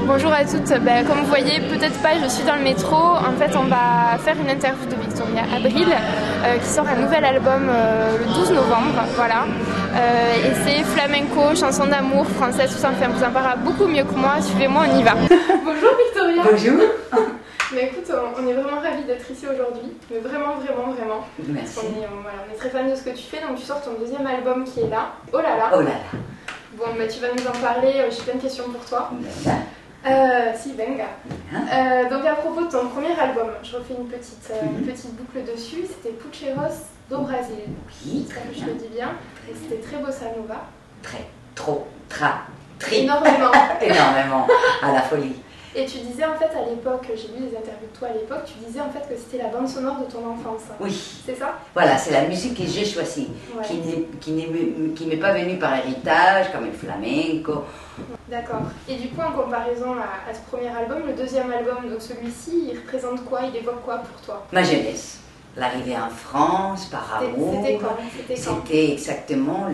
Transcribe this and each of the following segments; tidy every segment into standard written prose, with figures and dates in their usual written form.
Bonjour à toutes, comme vous voyez, peut-être pas, je suis dans le métro. En fait, on va faire une interview de Victoria Abril qui sort un nouvel album le 12 novembre. Voilà. Et c'est flamenco, chanson d'amour, française, tout ça. Enfin, vous en parlera beaucoup mieux que moi. Suivez-moi, on y va. Bonjour Victoria. Bonjour. Mais écoute, on est vraiment ravis d'être ici aujourd'hui. Mais vraiment. Merci. Parce on est très fans de ce que tu fais. Donc tu sors ton deuxième album qui est là. Oh là là. Oh là là. Bon, tu vas nous en parler. J'ai plein de questions pour toi. Si, venga. Donc à propos de ton premier album, je refais une petite boucle dessus. C'était Pucheros do Brasil. Oui, très bien. Je le dis bien. Et c'était très bossa nova. Très. Énormément. Énormément. À la folie. Et tu disais en fait à l'époque, j'ai lu des interviews de toi à l'époque, tu disais en fait que c'était la bande sonore de ton enfance. Oui. C'est ça? Voilà, c'est la musique que j'ai choisie, ouais. qui n'est pas venue par héritage, comme le flamenco. D'accord. Et du coup, en comparaison à ce premier album, le deuxième album, donc celui-ci, il représente quoi? Il évoque quoi pour toi? Ma jeunesse. L'arrivée en France, par amour. C'était quand? C'était exactement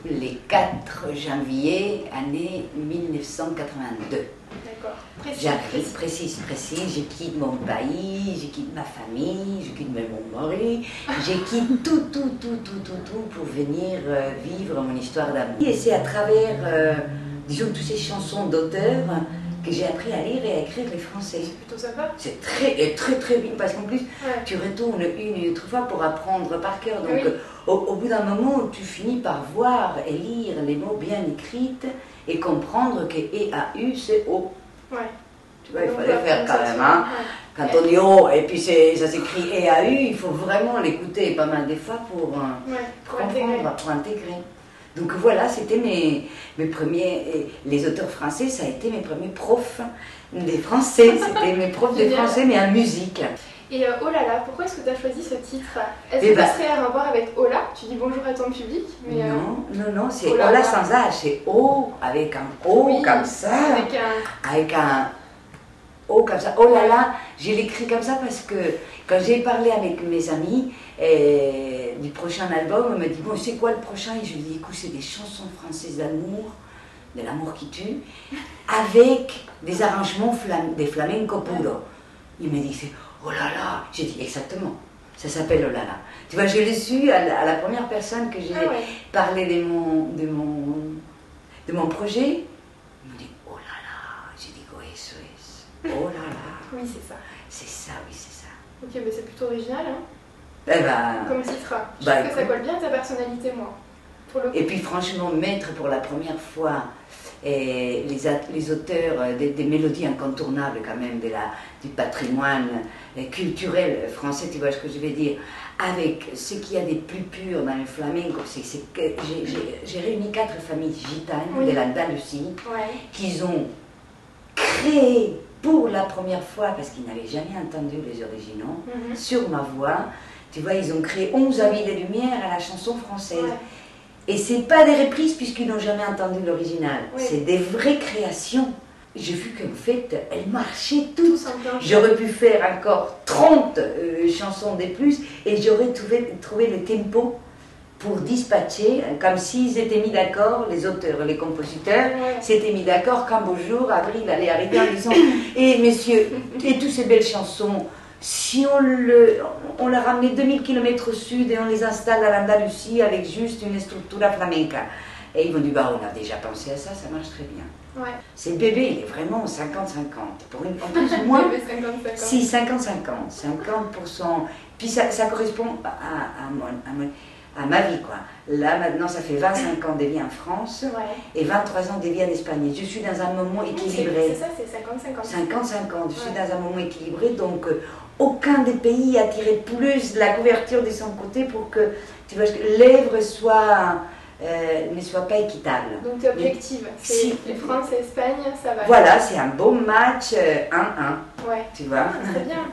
les 4 janvier, année 1982. D'accord. Précis. Je quitte mon pays, je quitte ma famille, je quitte même mon mari, je quitte tout pour venir vivre mon histoire d'amour. Et c'est à travers, disons, toutes ces chansons d'auteurs que j'ai appris à lire et à écrire les français. C'est plutôt sympa. C'est très bien, parce qu'en plus, tu retournes une et autre fois pour apprendre par cœur. Donc, au bout d'un moment, tu finis par voir et lire les mots bien écrits et comprendre que E-A-U, c'est O. Ouais. Tu vois, il fallait faire quand même, hein. Quand on dit O et puis ça s'écrit E-A-U, il faut vraiment l'écouter pas mal des fois pour comprendre, pour intégrer. Donc voilà, c'était mes premiers, les auteurs français, ça a été mes premiers profs des français, c'était mes profs de français, mais en musique. Et oh là là, pourquoi est-ce que tu as choisi ce titre? Est-ce que ça serait à rapport avec Ola? Tu dis bonjour à ton public, mais Non, c'est Ola sans H, c'est O, avec un O comme ça, avec un O comme ça. Oh là là, je l'écris comme ça parce que quand j'ai parlé avec mes amis du prochain album, on m'a dit bon, c'est quoi le prochain? Et je lui ai dit écoute, c'est des chansons françaises d'amour, de l'amour qui tue, avec des arrangements des flamenco puro. Il m'a dit oh là là, j'ai dit exactement, ça s'appelle oh là là. Tu vois, je l'ai su à la première personne que j'ai parlé de mon projet. Il m'a dit oh là là, j'ai dit oh eso es, oh là là. Oui, c'est ça. C'est ça. Ok, mais c'est plutôt original, hein. Comme titre. Je trouve que ça colle bien à ta personnalité, moi. Pour le coup. Et puis franchement, mettre pour la première fois les auteurs des mélodies incontournables quand même du patrimoine culturel français, tu vois ce que je veux dire, avec ce qu'il y a des plus purs dans le flamenco, c'est que j'ai réuni 4 familles gitanes de l'Andalousie qui ont créé pour la première fois, parce qu'ils n'avaient jamais entendu les originaux, sur ma voix, tu vois, ils ont créé 11 habits de lumière à la chanson française. Et c'est pas des reprises puisqu'ils n'ont jamais entendu l'original. C'est des vraies créations. J'ai vu qu'en fait, elles marchaient toutes. J'aurais pu faire encore 30 chansons de plus et j'aurais trouvé le tempo pour dispatcher, comme s'ils étaient mis d'accord, les auteurs, les compositeurs, s'étaient mis d'accord quand bonjour, Avril allait arriver en disant et messieurs, et toutes ces belles chansons, si on les ramenait 2000 km au sud et on les installe à l'Andalousie avec juste une structure flamenca. Et ils m'ont dit, bah on a déjà pensé à ça, ça marche très bien. C'est bébé, il est vraiment 50-50. En plus, moi, si 50-50, 50%. Puis ça correspond à ma vie, quoi. Là, maintenant, ça fait 25 ans de vie en France et 23 ans de vie en Espagne. Je suis dans un moment équilibré. C'est ça, c'est 50-50. 50-50, je suis dans un moment équilibré, donc aucun des pays a tiré plus de la couverture de son côté pour que, tu vois, l'œuvre ne soit pas équitable. Donc tu es objective. Les France et Espagne, ça va. Voilà, c'est un beau match 1-1. Ouais. Tu vois. Très bien.